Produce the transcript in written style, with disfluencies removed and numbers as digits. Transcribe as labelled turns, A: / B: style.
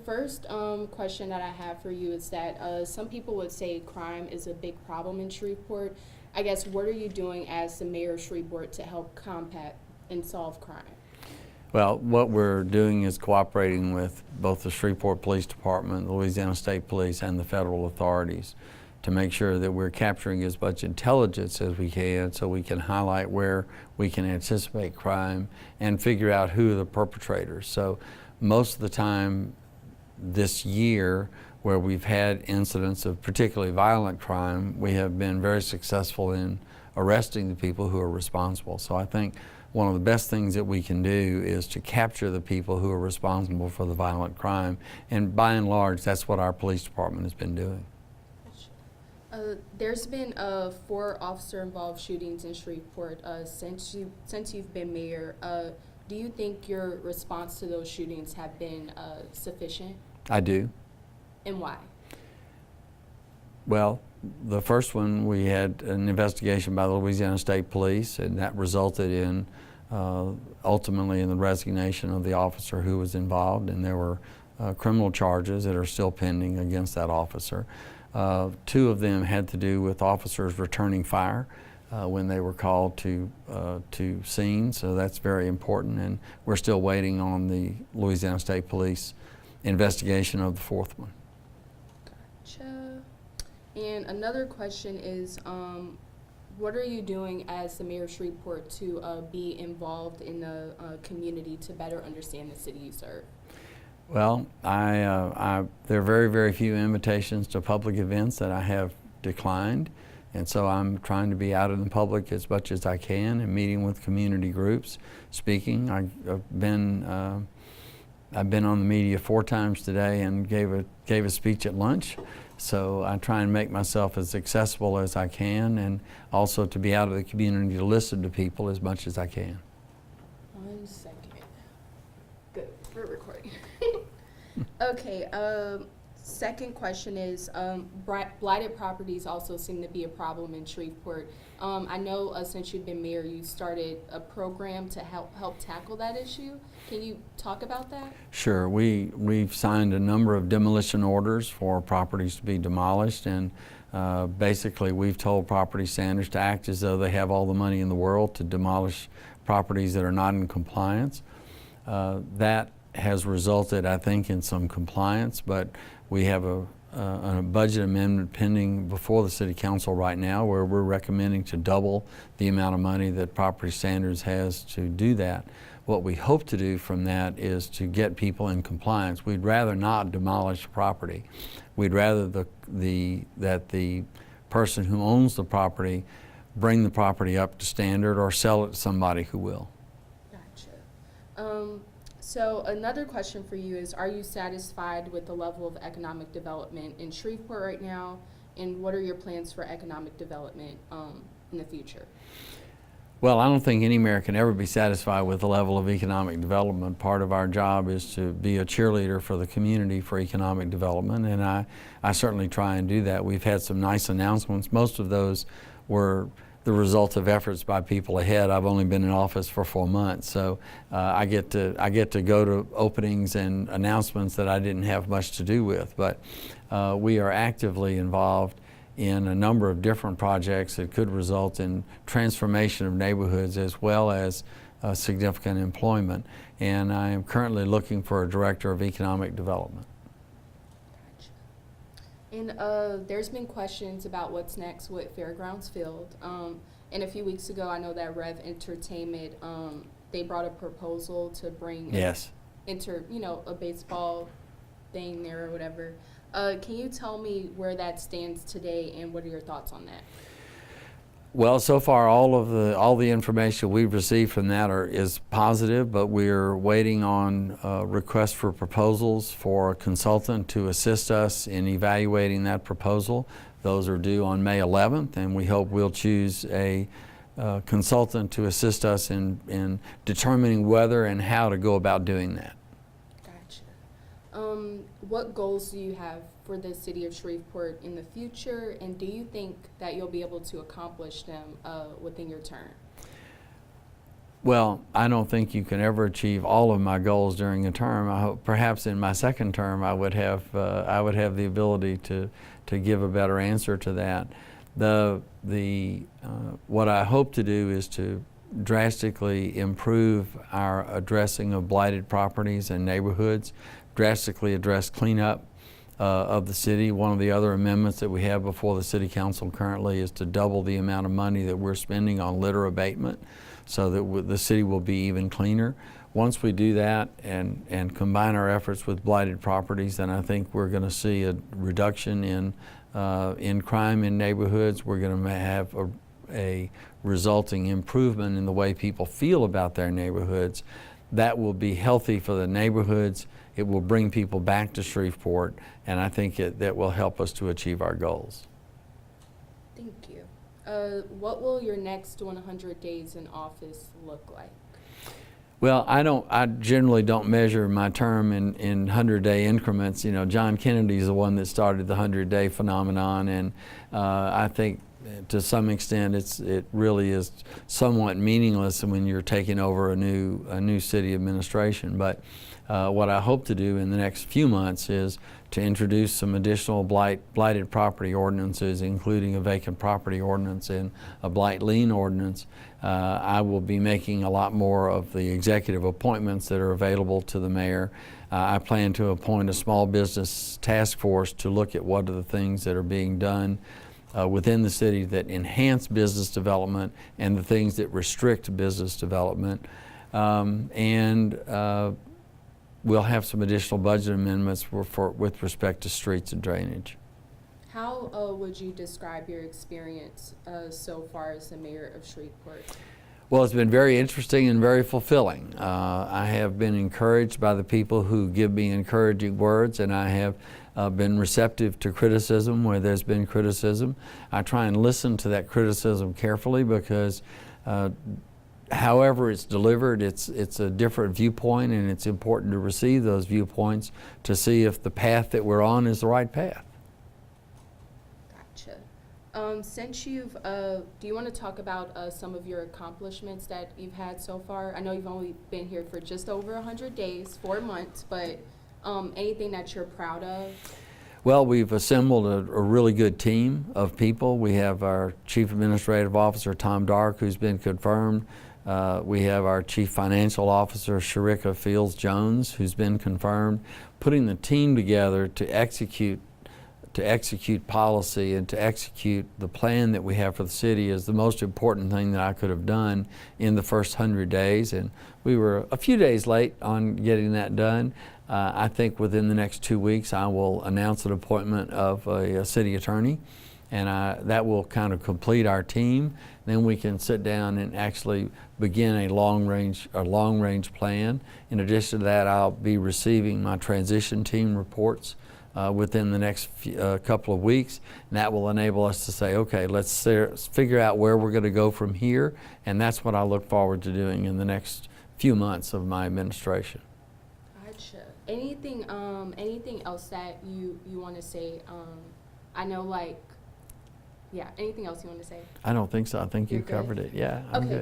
A: first question that I have for you is that some people would say crime is a big problem in Shreveport. I guess, what are you doing as the mayor of Shreveport to help combat and solve crime?
B: Well, what we're doing is cooperating with both the Shreveport Police Department, the Louisiana State Police, and the federal authorities to make sure that we're capturing as much intelligence as we can so we can highlight where we can anticipate crime and figure out who are the perpetrators. So most of the time this year, where we've had incidents of particularly violent crime, we have been very successful in arresting the people who are responsible. So I think one of the best things that we can do is to capture the people who are responsible for the violent crime. And by and large, that's what our police department has been doing.
A: There's been 4 officer-involved shootings in Shreveport since you've been mayor. Do you think your response to those shootings have been sufficient?
B: I do.
A: And why?
B: Well, the first one, we had an investigation by the Louisiana State Police, and that resulted in ultimately in the resignation of the officer who was involved, and there were criminal charges that are still pending against that officer. 2 of them had to do with officers returning fire when they were called to scene, so that's very important, and we're still waiting on the Louisiana State Police investigation of the 4th one.
A: Gotcha. And another question is, what are you doing as the mayor of Shreveport to be involved in the community to better understand the city you serve?
B: Well, there are very, very few invitations to public events that I have declined, and so I'm trying to be out in the public as much as I can and meeting with community groups, speaking. I've been on the media 4 times today and gave a speech at lunch. So I try and make myself as accessible as I can, and also to be out of the community to listen to people as much as I can.
A: 1 second. Good, we're recording. Okay, second question is, blighted properties also seem to be a problem in Shreveport. I know since you've been mayor, you started a program to help tackle that issue. Can you talk about that?
B: Sure. We've signed a number of demolition orders for properties to be demolished, and basically we've told property standards to act as though they have all the money in the world to demolish properties that are not in compliance. That has resulted, I think, in some compliance, but we have a budget amendment pending before the City Council right now where we're recommending to double the amount of money that Property Standards has to do that. What we hope to do from that is to get people in compliance. We'd rather not demolish property. We'd rather that the person who owns the property bring the property up to standard or sell it to somebody who will.
A: Gotcha. So another question for you is, are you satisfied with the level of economic development in Shreveport right now, and what are your plans for economic development in the future?
B: Well, I don't think any mayor can ever be satisfied with the level of economic development. Part of our job is to be a cheerleader for the community for economic development, and I certainly try and do that. We've had some nice announcements. Most of those were the result of efforts by people ahead. I've only been in office for 4 months, so I get to go to openings and announcements that I didn't have much to do with. But we are actively involved in a number of different projects that could result in transformation of neighborhoods as well as significant employment. And I am currently looking for a director of economic development.
A: And there's been questions about what's next with Fairgrounds Field. And a few weeks ago, I know that Rev Entertainment, they brought a proposal to bring
B: Yes.
A: a baseball thing there or whatever. Can you tell me where that stands today, and what are your thoughts on that?
B: Well, so far all the information we've received from that is positive, but we're waiting on requests for proposals for a consultant to assist us in evaluating that proposal. Those are due on May 11th, and we hope we'll choose a consultant to assist us in determining whether and how to go about doing that.
A: Gotcha. What goals do you have for the city of Shreveport in the future, and do you think that you'll be able to accomplish them within your term?
B: Well, I don't think you can ever achieve all of my goals during a term. I hope perhaps in my second term I would have the ability to give a better answer to that. What I hope to do is to drastically improve our addressing of blighted properties and neighborhoods, drastically address cleanup of the city. One of the other amendments that we have before the City Council currently is to double the amount of money that we're spending on litter abatement so that the city will be even cleaner. Once we do that and combine our efforts with blighted properties, then I think we're going to see a reduction in crime in neighborhoods. We're going to have a resulting improvement in the way people feel about their neighborhoods. That will be healthy for the neighborhoods. It will bring people back to Shreveport, and I think that will help us to achieve our goals.
A: Thank you. What will your next 100 days in office look like?
B: Well, I generally don't measure my term in 100-day increments. You know, John Kennedy is the one that started the 100-day phenomenon, and I think to some extent it really is somewhat meaningless when you're taking over a new city administration. But what I hope to do in the next few months is to introduce some additional blighted property ordinances, including a vacant property ordinance and a blight lien ordinance. I will be making a lot more of the executive appointments that are available to the mayor. I plan to appoint a small business task force to look at what are the things that are being done within the city that enhance business development and the things that restrict business development. We'll have some additional budget amendments with respect to streets and drainage.
A: How would you describe your experience so far as the mayor of Shreveport?
B: Well, it's been very interesting and very fulfilling. I have been encouraged by the people who give me encouraging words, and I have been receptive to criticism where there's been criticism. I try and listen to that criticism carefully because however it's delivered, it's a different viewpoint, and it's important to receive those viewpoints to see if the path that we're on is the right path.
A: Gotcha. Since you've, do you want to talk about some of your accomplishments that you've had so far? I know you've only been here for just over 100 days, 4 months, but anything that you're proud of?
B: Well, we've assembled a really good team of people. We have our Chief Administrative Officer, Tom Dark, who's been confirmed. We have our Chief Financial Officer, Sharika Fields-Jones, who's been confirmed. Putting the team together to execute policy and to execute the plan that we have for the city is the most important thing that I could have done in the first 100 days. And we were a few days late on getting that done. I think within the next 2 weeks I will announce an appointment of a city attorney, and that will kind of complete our team. Then we can sit down and actually begin a long range plan. In addition to that, I'll be receiving my transition team reports within the next couple of weeks, and that will enable us to say, okay, let's figure out where we're going to go from here, and that's what I look forward to doing in the next few months of my administration.
A: Gotcha. Anything else that you want to say? I know, like, yeah, anything else you want to say?
B: I don't think so. I think you
A: You're good?
B: covered it. Yeah, I'm
A: Okay.
B: good.